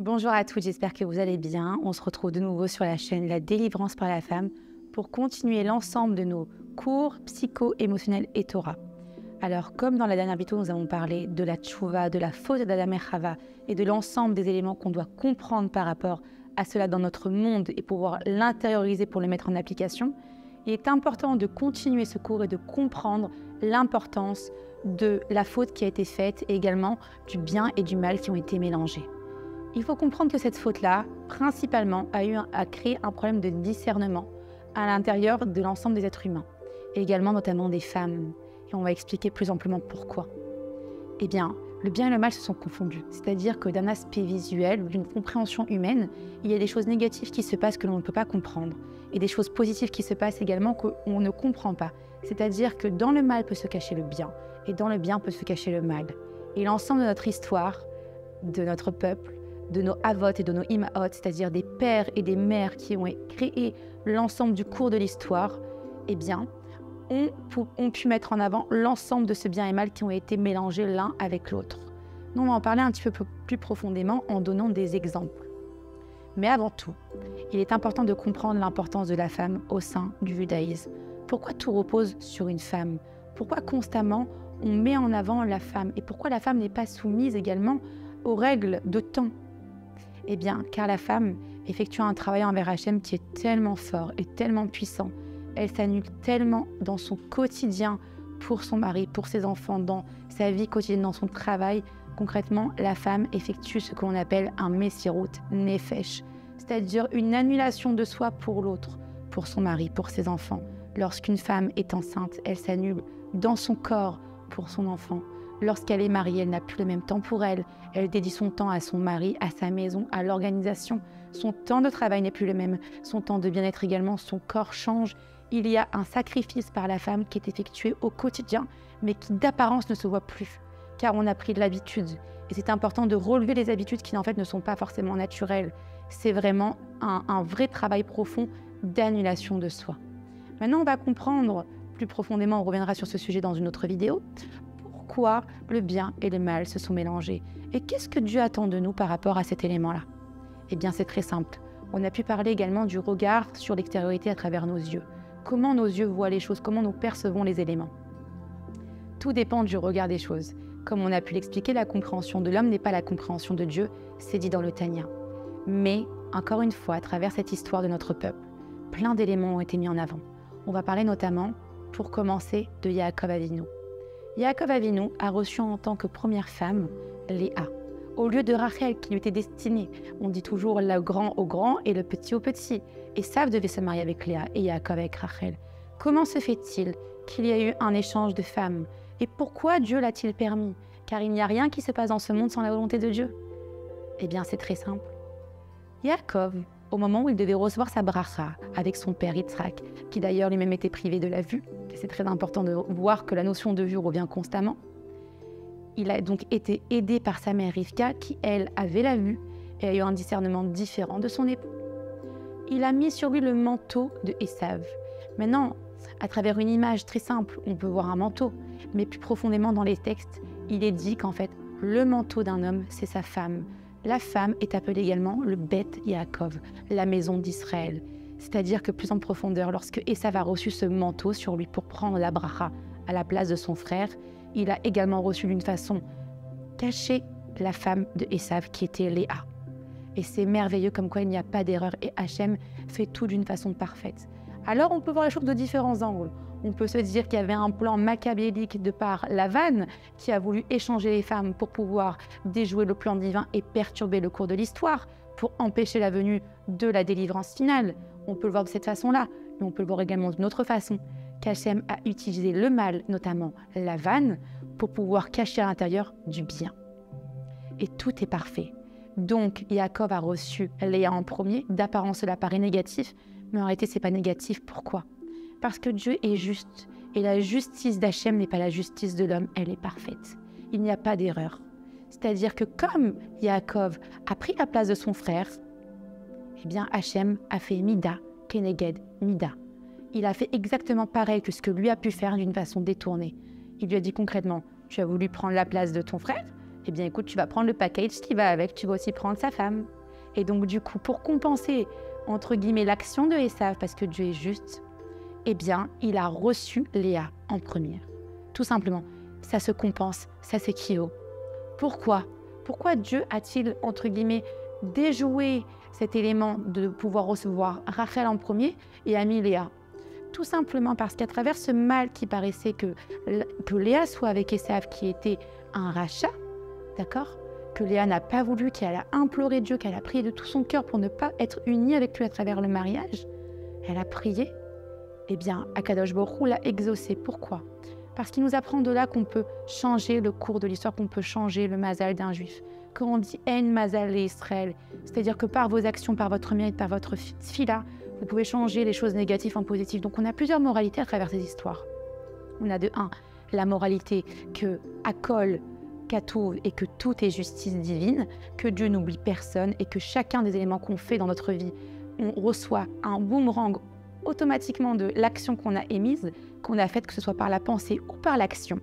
Bonjour à toutes, j'espère que vous allez bien. On se retrouve de nouveau sur la chaîne La Délivrance par la Femme pour continuer l'ensemble de nos cours psycho-émotionnels et Torah. Alors, comme dans la dernière vidéo, nous avons parlé de la tchouva, de la faute d'Adam et Chava et de l'ensemble des éléments qu'on doit comprendre par rapport à cela dans notre monde et pouvoir l'intérioriser pour le mettre en application, il est important de continuer ce cours et de comprendre l'importance de la faute qui a été faite et également du bien et du mal qui ont été mélangés. Il faut comprendre que cette faute-là, principalement, a créé un problème de discernement à l'intérieur de l'ensemble des êtres humains, et également notamment des femmes. Et on va expliquer plus amplement pourquoi. Eh bien, le bien et le mal se sont confondus, c'est-à-dire que d'un aspect visuel ou d'une compréhension humaine, il y a des choses négatives qui se passent que l'on ne peut pas comprendre, et des choses positives qui se passent également qu'on ne comprend pas. C'est-à-dire que dans le mal peut se cacher le bien, et dans le bien peut se cacher le mal. Et l'ensemble de notre histoire, de notre peuple, de nos avot et de nos imaot, c'est-à-dire des pères et des mères qui ont créé l'ensemble du cours de l'histoire, eh bien, ont pu mettre en avant l'ensemble de ce bien et mal qui ont été mélangés l'un avec l'autre. Nous, on va en parler un petit peu plus profondément en donnant des exemples. Mais avant tout, il est important de comprendre l'importance de la femme au sein du judaïsme. Pourquoi tout repose sur une femme? Pourquoi constamment on met en avant la femme? Et pourquoi la femme n'est pas soumise également aux règles de temps? Eh bien, car la femme effectue un travail envers Hachem qui est tellement fort et tellement puissant. Elle s'annule tellement dans son quotidien pour son mari, pour ses enfants, dans sa vie quotidienne, dans son travail. Concrètement, la femme effectue ce qu'on appelle un messirut nefesh, c'est-à-dire une annulation de soi pour l'autre, pour son mari, pour ses enfants. Lorsqu'une femme est enceinte, elle s'annule dans son corps pour son enfant. Lorsqu'elle est mariée, elle n'a plus le même temps pour elle. Elle dédie son temps à son mari, à sa maison, à l'organisation. Son temps de travail n'est plus le même. Son temps de bien-être également, son corps change. Il y a un sacrifice par la femme qui est effectué au quotidien, mais qui d'apparence ne se voit plus, car on a pris de l'habitude. Et c'est important de relever les habitudes qui en fait ne sont pas forcément naturelles. C'est vraiment un vrai travail profond d'annulation de soi. Maintenant, on va comprendre plus profondément, on reviendra sur ce sujet dans une autre vidéo, pourquoi le bien et le mal se sont mélangés. Et qu'est-ce que Dieu attend de nous par rapport à cet élément-là? Eh bien, c'est très simple. On a pu parler également du regard sur l'extériorité à travers nos yeux. Comment nos yeux voient les choses, comment nous percevons les éléments. Tout dépend du regard des choses. Comme on a pu l'expliquer, la compréhension de l'homme n'est pas la compréhension de Dieu, c'est dit dans le Tanya. Mais, encore une fois, à travers cette histoire de notre peuple, plein d'éléments ont été mis en avant. On va parler notamment, pour commencer, de Yaakov Avinu. Yaakov Avinu a reçu en tant que première femme Léa, au lieu de Rachel qui lui était destinée. On dit toujours le grand au grand et le petit au petit. Esav devait se marier avec Léa et Yaakov avec Rachel. Comment se fait-il qu'il y a eu un échange de femmes? Et pourquoi Dieu l'a-t-il permis? Car il n'y a rien qui se passe dans ce monde sans la volonté de Dieu. Eh bien, c'est très simple. Yaakov, au moment où il devait recevoir sa bracha avec son père Yitzhak, qui d'ailleurs lui-même était privé de la vue, et c'est très important de voir que la notion de vue revient constamment, il a donc été aidé par sa mère Rivka, qui elle avait la vue et a eu un discernement différent de son époux. Il a mis sur lui le manteau de Esav. Maintenant, à travers une image très simple, on peut voir un manteau, mais plus profondément dans les textes, il est dit qu'en fait, le manteau d'un homme, c'est sa femme. La femme est appelée également le Beth Yaakov, la maison d'Israël. C'est-à-dire que plus en profondeur, lorsque Esav a reçu ce manteau sur lui pour prendre la bracha à la place de son frère, il a également reçu d'une façon cachée la femme de Esav qui était Léa. Et c'est merveilleux comme quoi il n'y a pas d'erreur et Hachem fait tout d'une façon parfaite. Alors on peut voir les choses de différents angles. On peut se dire qu'il y avait un plan machiavélique de par Lavan qui a voulu échanger les femmes pour pouvoir déjouer le plan divin et perturber le cours de l'histoire pour empêcher la venue de la délivrance finale. On peut le voir de cette façon-là, mais on peut le voir également d'une autre façon, qu'Hachem a utilisé le mal, notamment Lavan, pour pouvoir cacher à l'intérieur du bien. Et tout est parfait. Donc, Yaakov a reçu Léa en premier, d'apparence cela paraît négatif, mais en réalité, ce n'est pas négatif. Pourquoi? Parce que Dieu est juste, et la justice d'Hachem n'est pas la justice de l'homme, elle est parfaite. Il n'y a pas d'erreur. C'est-à-dire que comme Yaakov a pris la place de son frère, eh bien Hachem a fait Mida, Keneged, Mida. Il a fait exactement pareil que ce que lui a pu faire d'une façon détournée. Il lui a dit concrètement, tu as voulu prendre la place de ton frère, Eh bien écoute, tu vas prendre le package qui va avec, tu vas aussi prendre sa femme. Et donc du coup, pour compenser, entre guillemets, l'action de Esav, parce que Dieu est juste, eh bien, il a reçu Léa en première. Tout simplement, ça se compense, ça s'équivaut. Pourquoi? Pourquoi Dieu a-t-il, entre guillemets, déjoué cet élément de pouvoir recevoir Rachel en premier et a mis Léa? Tout simplement parce qu'à travers ce mal qui paraissait que Léa soit avec Esav, qui était un rachat, d'accord? Que Léa n'a pas voulu, qu'elle a imploré Dieu, qu'elle a prié de tout son cœur pour ne pas être unie avec lui à travers le mariage, elle a prié, eh bien, Akadosh Baruch Hu l'a exaucé. Pourquoi? Parce qu'il nous apprend de là qu'on peut changer le cours de l'histoire, qu'on peut changer le mazal d'un juif. Quand on dit « En mazal et Israël », c'est-à-dire que par vos actions, par votre mérite, par votre fila, vous pouvez changer les choses négatives en positives. Donc on a plusieurs moralités à travers ces histoires. On a de 1, la moralité que Akol, Katouv, et que tout est justice divine, que Dieu n'oublie personne et que chacun des éléments qu'on fait dans notre vie, on reçoit un boomerang automatiquement de l'action qu'on a émise, qu'on a faite, que ce soit par la pensée ou par l'action.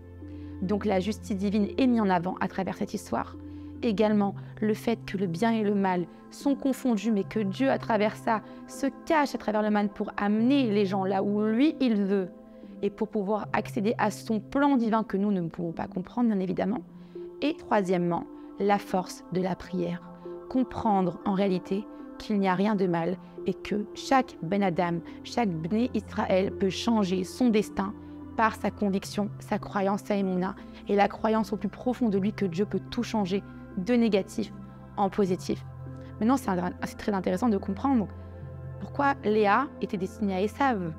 Donc la justice divine est mise en avant à travers cette histoire. Également, le fait que le bien et le mal sont confondus, mais que Dieu, à travers ça, se cache à travers le mal pour amener les gens là où lui, il veut, et pour pouvoir accéder à son plan divin que nous ne pouvons pas comprendre, bien évidemment. Et troisièmement, la force de la prière. Comprendre en réalité qu'il n'y a rien de mal et que chaque Ben Adam, chaque Bné Israël peut changer son destin par sa conviction, sa croyance, sa émouna, et la croyance au plus profond de lui que Dieu peut tout changer de négatif en positif. Maintenant, c'est très intéressant de comprendre pourquoi Léa était destinée à Esav,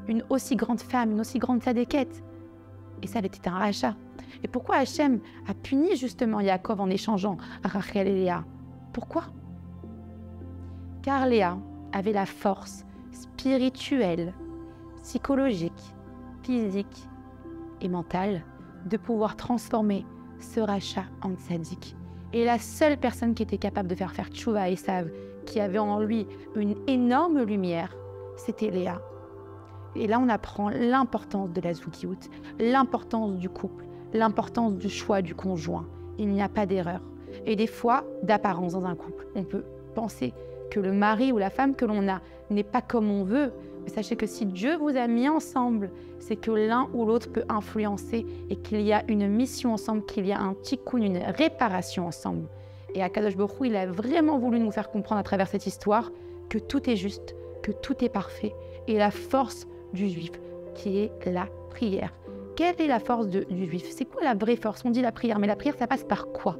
une aussi grande femme, une aussi grande sadéquette. Esav était un rachat. Et pourquoi Hachem a puni justement Yaakov en échangeant Rachel et Léa? Pourquoi? Car Léa avait la force spirituelle, psychologique, physique et mentale de pouvoir transformer ce rachat en tzaddik. Et la seule personne qui était capable de faire tchouva à Esav, qui avait en lui une énorme lumière, c'était Léa. Et là, on apprend l'importance de la zoukiout, l'importance du couple, l'importance du choix du conjoint. Il n'y a pas d'erreur. Et des fois, d'apparence dans un couple, on peut penser que le mari ou la femme que l'on a n'est pas comme on veut. Mais sachez que si Dieu vous a mis ensemble, c'est que l'un ou l'autre peut influencer et qu'il y a une mission ensemble, qu'il y a un tikkun, une réparation ensemble. Et Akadosh Baruch Hu, il a vraiment voulu nous faire comprendre à travers cette histoire que tout est juste, que tout est parfait. Et la force du juif, qui est la prière. Quelle est la force du juif? C'est quoi la vraie force? On dit la prière, mais la prière, ça passe par quoi?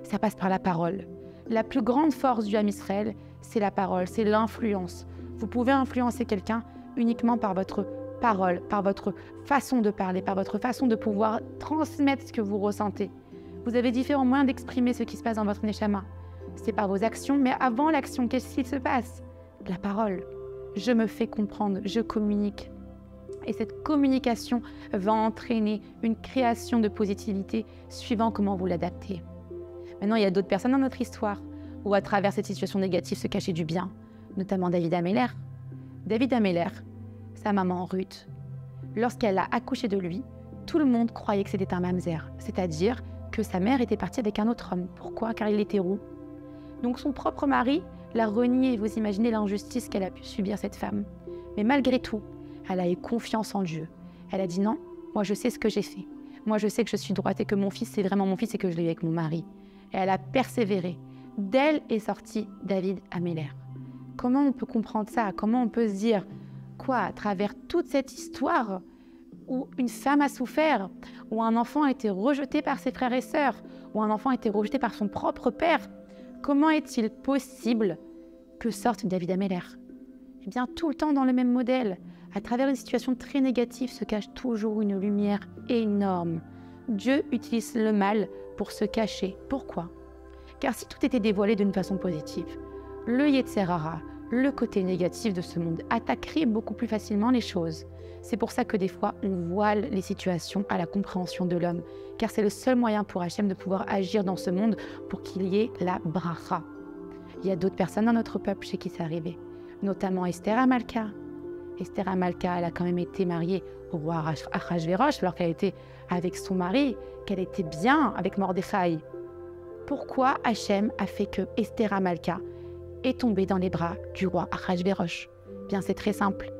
Ça passe par la parole. La plus grande force du Ham Israël, c'est la parole, c'est l'influence. Vous pouvez influencer quelqu'un uniquement par votre parole, par votre façon de parler, par votre façon de pouvoir transmettre ce que vous ressentez. Vous avez différents moyens d'exprimer ce qui se passe dans votre neshama. C'est par vos actions, mais avant l'action, qu'est-ce qui se passe? La parole. Je me fais comprendre, je communique. Et cette communication va entraîner une création de positivité suivant comment vous l'adaptez. Maintenant, il y a d'autres personnes dans notre histoire où, à travers cette situation négative, se cachait du bien, notamment David Améler. David Améler, sa maman Ruth, lorsqu'elle a accouché de lui, tout le monde croyait que c'était un mamzer, c'est-à-dire que sa mère était partie avec un autre homme. Pourquoi? Car il était roux. Donc son propre mari l'a renié. Vous imaginez l'injustice qu'elle a pu subir, cette femme. Mais malgré tout, elle a eu confiance en Dieu. Elle a dit non, moi je sais ce que j'ai fait. Moi je sais que je suis droite et que mon fils c'est vraiment mon fils et que je l'ai eu avec mon mari. Et elle a persévéré. D'elle est sorti David Améler. Comment on peut comprendre ça? Comment on peut se dire quoi à travers toute cette histoire où une femme a souffert, où un enfant a été rejeté par ses frères et sœurs, où un enfant a été rejeté par son propre père? Comment est-il possible que sorte David Améler? Eh bien, tout le temps dans le même modèle. À travers une situation très négative se cache toujours une lumière énorme. Dieu utilise le mal pour se cacher. Pourquoi? Car si tout était dévoilé d'une façon positive, le Yetzer Hara, le côté négatif de ce monde, attaquerait beaucoup plus facilement les choses. C'est pour ça que des fois, on voile les situations à la compréhension de l'homme, car c'est le seul moyen pour Hachem de pouvoir agir dans ce monde pour qu'il y ait la bracha. Il y a d'autres personnes dans notre peuple chez qui c'est arrivé, notamment Esther Amalka. Esther Amalka, elle a quand même été mariée au roi Achashvérosh alors qu'elle était avec son mari, qu'elle était bien avec Mordechai. Pourquoi Hachem a fait que Esther Amalka est tombée dans les bras du roi Achashvérosh? Bien, c'est très simple.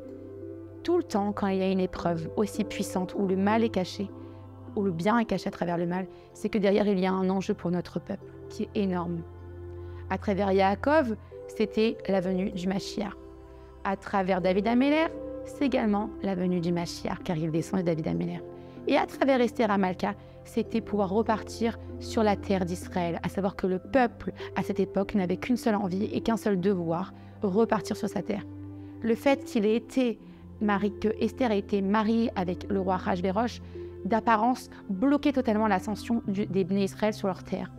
Tout le temps, quand il y a une épreuve aussi puissante où le mal est caché, où le bien est caché à travers le mal, c'est que derrière, il y a un enjeu pour notre peuple qui est énorme. À travers Yaakov, c'était la venue du Mashiach. À travers David Améler, c'est également la venue du Mashiach, car il descend de David Améler. Et à travers Esther Amalka, c'était pouvoir repartir sur la terre d'Israël, à savoir que le peuple, à cette époque, n'avait qu'une seule envie et qu'un seul devoir, repartir sur sa terre. Le fait que Esther ait été mariée avec le roi Achashvérosh, d'apparence, bloquait totalement l'ascension des Bnei Israël sur leur terre.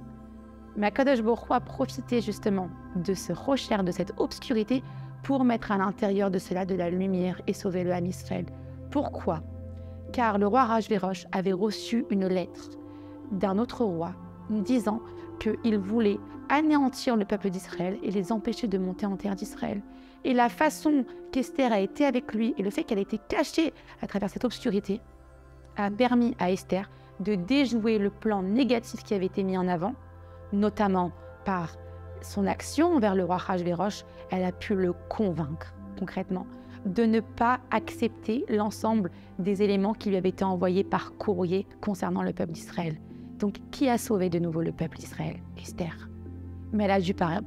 Mais Akadosh Baruch Hu a profité justement de ce rocher, de cette obscurité, pour mettre à l'intérieur de cela de la lumière et sauver le Ham Israël. Pourquoi? Car le roi Achashvérosh avait reçu une lettre d'un autre roi disant qu'il voulait anéantir le peuple d'Israël et les empêcher de monter en terre d'Israël. Et la façon qu'Esther a été avec lui et le fait qu'elle ait été cachée à travers cette obscurité a permis à Esther de déjouer le plan négatif qui avait été mis en avant, notamment par son action envers le roi Achashvérosh. Elle a pu le convaincre concrètement de ne pas accepter l'ensemble des éléments qui lui avaient été envoyés par courrier concernant le peuple d'Israël. Donc, qui a sauvé de nouveau le peuple d'Israël? Esther. Mais elle a dû par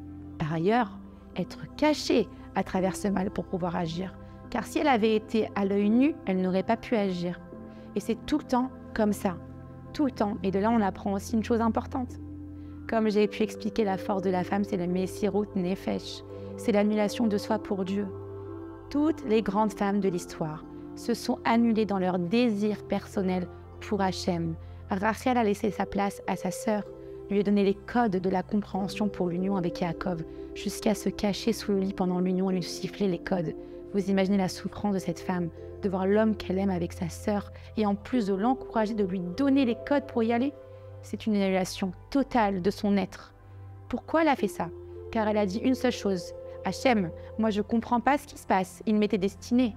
ailleurs être cachée à travers ce mal pour pouvoir agir. Car si elle avait été à l'œil nu, elle n'aurait pas pu agir. Et c'est tout le temps comme ça. Tout le temps. Et de là, on apprend aussi une chose importante. Comme j'ai pu expliquer, la force de la femme, c'est le Messirut Nefesh. C'est l'annulation de soi pour Dieu. Toutes les grandes femmes de l'histoire se sont annulées dans leur désir personnel pour Hachem. Rachel a laissé sa place à sa sœur, lui a donné les codes de la compréhension pour l'union avec Yaakov, jusqu'à se cacher sous le lit pendant l'union et lui siffler les codes. Vous imaginez la souffrance de cette femme, de voir l'homme qu'elle aime avec sa sœur, et en plus de l'encourager, de lui donner les codes pour y aller. C'est une annulation totale de son être. Pourquoi elle a fait ça? Car elle a dit une seule chose: Hachem, moi je ne comprends pas ce qui se passe, il m'était destiné.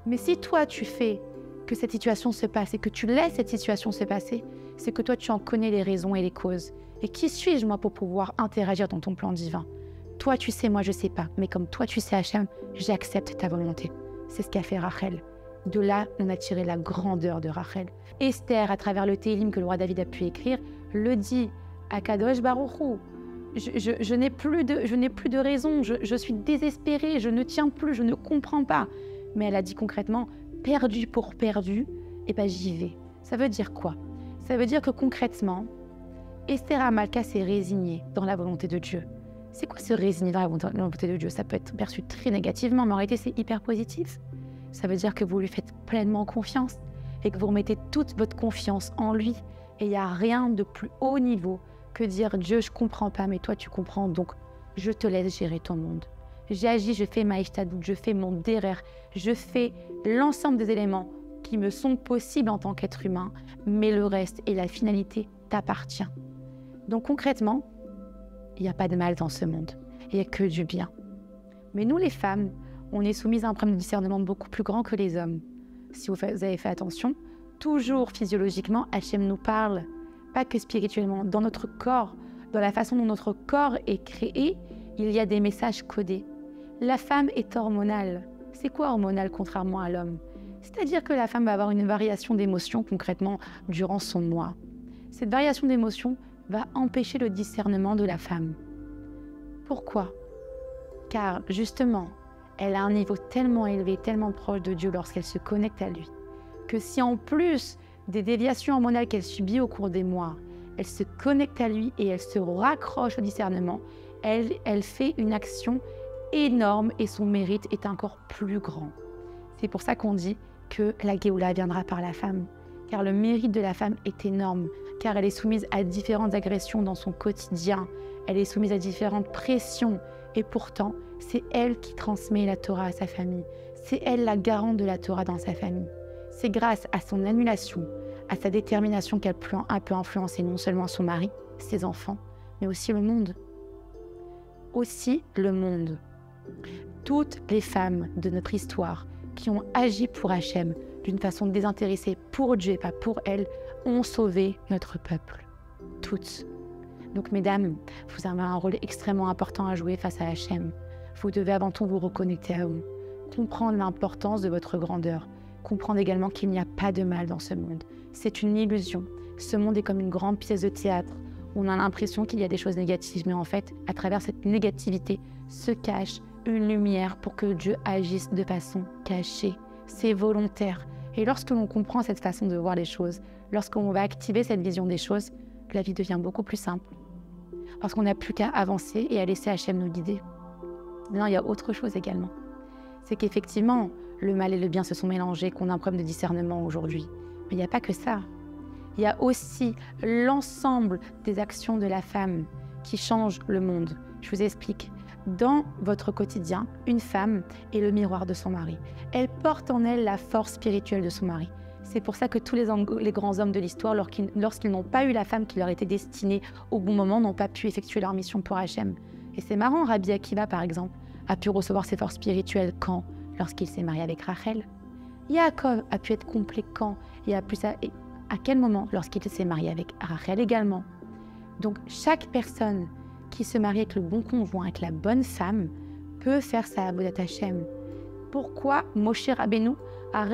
Mais si toi tu fais que cette situation se passe et que tu laisses cette situation se passer, c'est que toi tu en connais les raisons et les causes. Et qui suis-je moi pour pouvoir interagir dans ton plan divin? Toi tu sais, moi je ne sais pas, mais comme toi tu sais Hachem, j'accepte ta volonté. C'est ce qu'a fait Rachel. De là, on a tiré la grandeur de Rachel. Esther, à travers le Télim que le roi David a pu écrire, le dit à Kadosh Baruch Hu. Je n'ai plus de raison, je suis désespérée, je ne tiens plus, je ne comprends pas. Mais elle a dit concrètement, perdu pour perdu, et ben j'y vais. Ça veut dire quoi? Ça veut dire que concrètement, Esther Amalka s'est résignée dans la volonté de Dieu. C'est quoi se résigner dans la volonté de Dieu? Ça peut être perçu très négativement, mais en réalité c'est hyper positif. Ça veut dire que vous lui faites pleinement confiance et que vous remettez toute votre confiance en lui. Et il n'y a rien de plus haut niveau que dire Dieu, je ne comprends pas, mais toi tu comprends, donc je te laisse gérer ton monde. J'agis, je fais ma ishtadout, je fais mon derer, je fais l'ensemble des éléments qui me sont possibles en tant qu'être humain, mais le reste et la finalité t'appartient. Donc concrètement, il n'y a pas de mal dans ce monde, il n'y a que du bien. Mais nous les femmes, on est soumises à un problème de discernement beaucoup plus grand que les hommes. Si vous avez fait attention, toujours physiologiquement, Hachem nous parle, pas que spirituellement, dans notre corps, dans la façon dont notre corps est créé, il y a des messages codés. La femme est hormonale. C'est quoi hormonal contrairement à l'homme? C'est-à-dire que la femme va avoir une variation d'émotions concrètement durant son mois. Cette variation d'émotions va empêcher le discernement de la femme. Pourquoi? Car justement, elle a un niveau tellement élevé, tellement proche de Dieu lorsqu'elle se connecte à lui, que si en plus des déviations hormonales qu'elle subit au cours des mois, elle se connecte à lui et elle se raccroche au discernement, elle fait une action énorme et son mérite est encore plus grand. C'est pour ça qu'on dit que la Géoula viendra par la femme, car le mérite de la femme est énorme, car elle est soumise à différentes agressions dans son quotidien, elle est soumise à différentes pressions, et pourtant, c'est elle qui transmet la Torah à sa famille. C'est elle la garante de la Torah dans sa famille. C'est grâce à son annulation, à sa détermination qu'elle peut influencer non seulement son mari, ses enfants, mais aussi le monde. Aussi le monde. Toutes les femmes de notre histoire qui ont agi pour Hachem d'une façon désintéressée pour Dieu et pas pour elle, ont sauvé notre peuple. Toutes. Donc mesdames, vous avez un rôle extrêmement important à jouer face à Hachem. Vous devez avant tout vous reconnecter à vous, comprendre l'importance de votre grandeur, comprendre également qu'il n'y a pas de mal dans ce monde. C'est une illusion. Ce monde est comme une grande pièce de théâtre. On a l'impression qu'il y a des choses négatives, mais en fait, à travers cette négativité se cache une lumière pour que Dieu agisse de façon cachée. C'est volontaire. Et lorsque l'on comprend cette façon de voir les choses, lorsqu'on va activer cette vision des choses, la vie devient beaucoup plus simple. Parce qu'on n'a plus qu'à avancer et à laisser Hachem nous guider. Maintenant, il y a autre chose également. C'est qu'effectivement, le mal et le bien se sont mélangés, qu'on a un problème de discernement aujourd'hui. Mais il n'y a pas que ça. Il y a aussi l'ensemble des actions de la femme qui changent le monde. Je vous explique. Dans votre quotidien, une femme est le miroir de son mari. Elle porte en elle la force spirituelle de son mari. C'est pour ça que tous les grands hommes de l'histoire, lorsqu'ils n'ont pas eu la femme qui leur était destinée au bon moment, n'ont pas pu effectuer leur mission pour Hachem. Et c'est marrant, Rabbi Akiva, par exemple, a pu recevoir ses forces spirituelles quand? Lorsqu'il s'est marié avec Rachel. Yaakov a pu être complet quand? Et à quel moment? Lorsqu'il s'est marié avec Rachel également. Donc chaque personne qui se marie avec le bon conjoint, avec la bonne femme, peut faire sa avodat Hachem. Pourquoi Moshe Rabbeinu a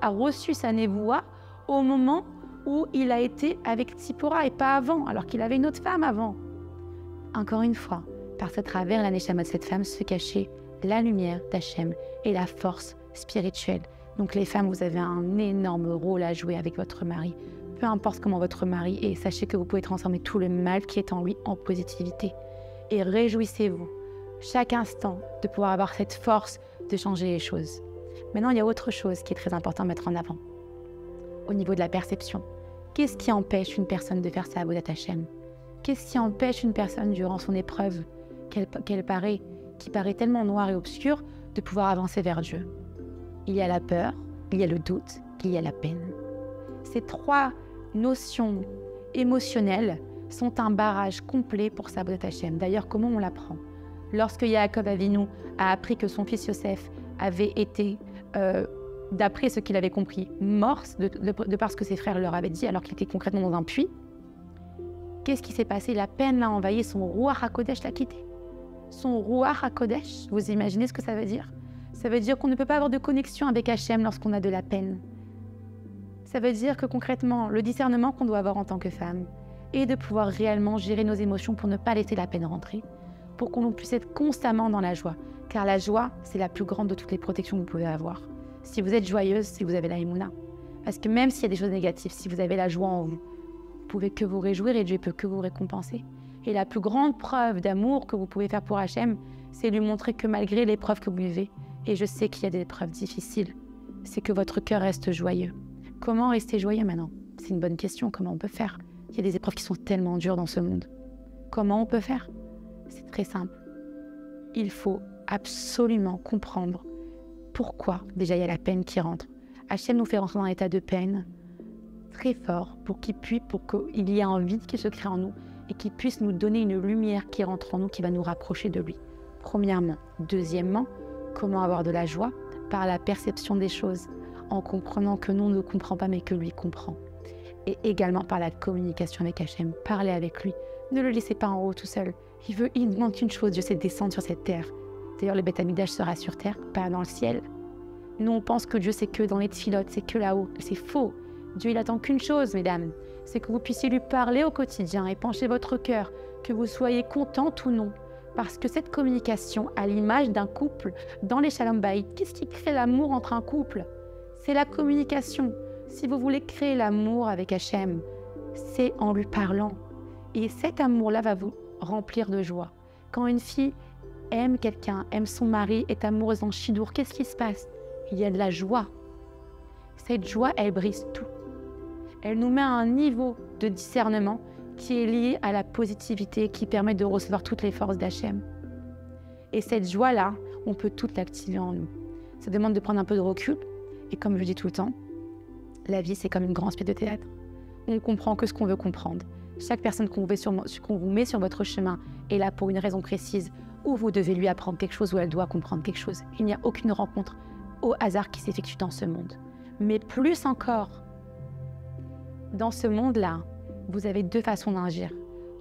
reçu sa névoie au moment où il a été avec Tzipora et pas avant, alors qu'il avait une autre femme avant? Encore une fois, parce qu'à travers la neshama de cette femme se cachait la lumière d'Hachem et la force spirituelle. Donc les femmes, vous avez un énorme rôle à jouer avec votre mari. Peu importe comment votre mari est, sachez que vous pouvez transformer tout le mal qui est en lui en positivité. Et réjouissez-vous chaque instant de pouvoir avoir cette force de changer les choses. Maintenant, il y a autre chose qui est très important à mettre en avant. Au niveau de la perception, qu'est-ce qui empêche une personne de faire sa avodat Hachem? Qu'est-ce qui empêche une personne durant son épreuve, qui paraît tellement noire et obscure, de pouvoir avancer vers Dieu? Il y a la peur, il y a le doute, il y a la peine. Ces trois notions émotionnelles sont un barrage complet pour sa avodat Hachem. D'ailleurs, comment on l'apprend? Lorsque Yaakov Avinu a appris que son fils Yosef avait été, d'après ce qu'il avait compris, mort, de par ce que ses frères leur avaient dit, alors qu'il était concrètement dans un puits, qu'est-ce qui s'est passé? La peine l'a envahi, son Ruach HaKodesh l'a quitté. Son Ruach HaKodesh, vous imaginez ce que ça veut dire? Ça veut dire qu'on ne peut pas avoir de connexion avec Hachem lorsqu'on a de la peine. Ça veut dire que concrètement, le discernement qu'on doit avoir en tant que femme est de pouvoir réellement gérer nos émotions pour ne pas laisser la peine rentrer, pour qu'on puisse être constamment dans la joie. Car la joie, c'est la plus grande de toutes les protections que vous pouvez avoir. Si vous êtes joyeuse, si vous avez la émouna. Parce que même s'il y a des choses négatives, si vous avez la joie en vous, vous pouvez que vous réjouir et Dieu peut que vous récompenser. Et la plus grande preuve d'amour que vous pouvez faire pour Hachem, c'est lui montrer que malgré l'épreuve que vous vivez, et je sais qu'il y a des épreuves difficiles, c'est que votre cœur reste joyeux. Comment rester joyeux maintenant? C'est une bonne question, comment on peut faire? Il y a des épreuves qui sont tellement dures dans ce monde. Comment on peut faire? C'est très simple. Il faut absolument comprendre pourquoi déjà il y a la peine qui rentre. Hachem nous fait rentrer dans un état de peine très fort pour qu'il y ait un vide qui se crée en nous et qu'il puisse nous donner une lumière qui rentre en nous, qui va nous rapprocher de lui. Premièrement. Deuxièmement, comment avoir de la joie? Par la perception des choses, en comprenant que nous on ne comprend pas mais que lui comprend. Et également par la communication avec Hachem. Parlez avec lui. Ne le laissez pas en haut tout seul. Il demande qu'une chose, Dieu, c'est de descendre sur cette terre. D'ailleurs, le Beth Amikdash sera sur terre, pas dans le ciel. Nous, on pense que Dieu, c'est que dans les tfilotes, c'est que là-haut. C'est faux. Dieu, il attend qu'une chose, mesdames. C'est que vous puissiez lui parler au quotidien et pencher votre cœur, que vous soyez contente ou non. Parce que cette communication, à l'image d'un couple, dans les Shalom Bayit, qu'est-ce qui crée l'amour entre un couple? C'est la communication. Si vous voulez créer l'amour avec Hachem, c'est en lui parlant. Et cet amour-là va vous remplir de joie. Quand une fille aime quelqu'un, aime son mari, est amoureuse en chidour, qu'est-ce qui se passe? Il y a de la joie. Cette joie, elle brise tout. Elle nous met à un niveau de discernement qui est lié à la positivité, qui permet de recevoir toutes les forces d'Hachem. Et cette joie-là, on peut toute l'activer en nous. Ça demande de prendre un peu de recul. Et comme je dis tout le temps, la vie, c'est comme une grande pièce de théâtre. On ne comprend que ce qu'on veut comprendre. Chaque personne qu'on vous met sur votre chemin est là pour une raison précise, où vous devez lui apprendre quelque chose, ou elle doit comprendre quelque chose. Il n'y a aucune rencontre au hasard qui s'effectue dans ce monde. Mais plus encore, dans ce monde-là, vous avez deux façons d'agir.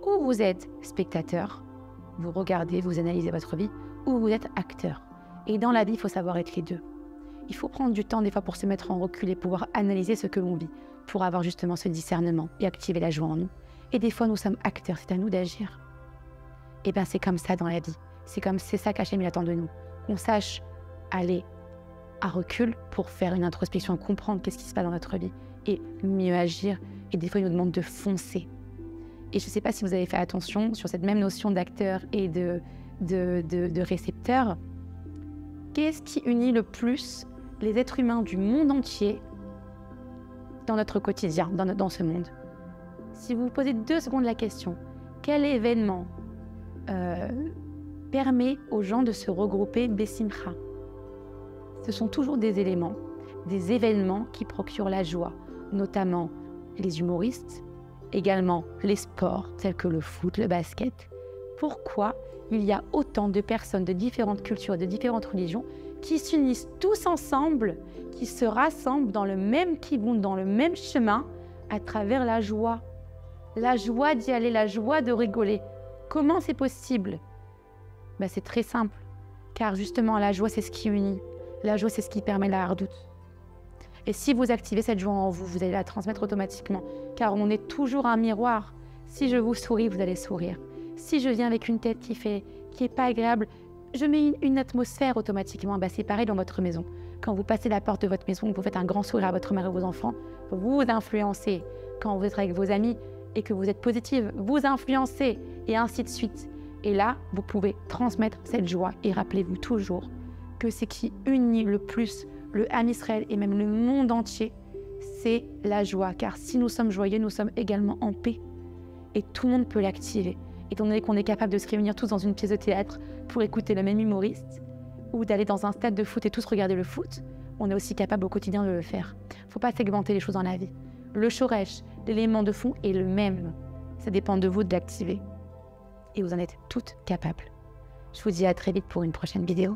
Ou vous êtes spectateur, vous regardez, vous analysez votre vie, ou vous êtes acteur. Et dans la vie, il faut savoir être les deux. Il faut prendre du temps des fois pour se mettre en recul et pouvoir analyser ce que l'on vit, pour avoir justement ce discernement et activer la joie en nous. Et des fois, nous sommes acteurs, c'est à nous d'agir. Et bien, c'est comme ça dans la vie. C'est ça qu'Hachem attend de nous. Qu'on sache aller à recul pour faire une introspection, comprendre qu'est-ce qui se passe dans notre vie et mieux agir. Et des fois, il nous demande de foncer. Et je ne sais pas si vous avez fait attention sur cette même notion d'acteur et de récepteur. Qu'est-ce qui unit le plus les êtres humains du monde entier dans notre quotidien, dans ce monde? Si vous vous posez 2 secondes la question, quel événement permet aux gens de se regrouper Bessimcha? Ce sont toujours des événements qui procurent la joie, notamment les humoristes, également les sports tels que le foot, le basket. Pourquoi il y a autant de personnes de différentes cultures, de différentes religions qui s'unissent tous ensemble, qui se rassemblent dans le même kiboun, dans le même chemin, à travers la joie d'y aller, la joie de rigoler? Comment c'est possible? C'est très simple, car justement la joie c'est ce qui unit, la joie c'est ce qui permet la hardoute. Et si vous activez cette joie en vous, vous allez la transmettre automatiquement, car on est toujours un miroir. Si je vous souris, vous allez sourire. Si je viens avec une tête qui est pas agréable, je mets une atmosphère automatiquement. C'est pareil dans votre maison. Quand vous passez la porte de votre maison, vous faites un grand sourire à votre mère et vos enfants, vous influencez. Quand vous êtes avec vos amis et que vous êtes positive, vous influencez, et ainsi de suite. Et là, vous pouvez transmettre cette joie. Et rappelez-vous toujours que ce qui unit le plus le Ham Israël et même le monde entier, c'est la joie. Car si nous sommes joyeux, nous sommes également en paix. Et tout le monde peut l'activer. Étant donné qu'on est capable de se réunir tous dans une pièce de théâtre pour écouter le même humoriste, ou d'aller dans un stade de foot et tous regarder le foot, on est aussi capable au quotidien de le faire. Il ne faut pas segmenter les choses dans la vie. Le shoresh, l'élément de fond est le même. Ça dépend de vous de l'activer. Et vous en êtes toutes capables. Je vous dis à très vite pour une prochaine vidéo.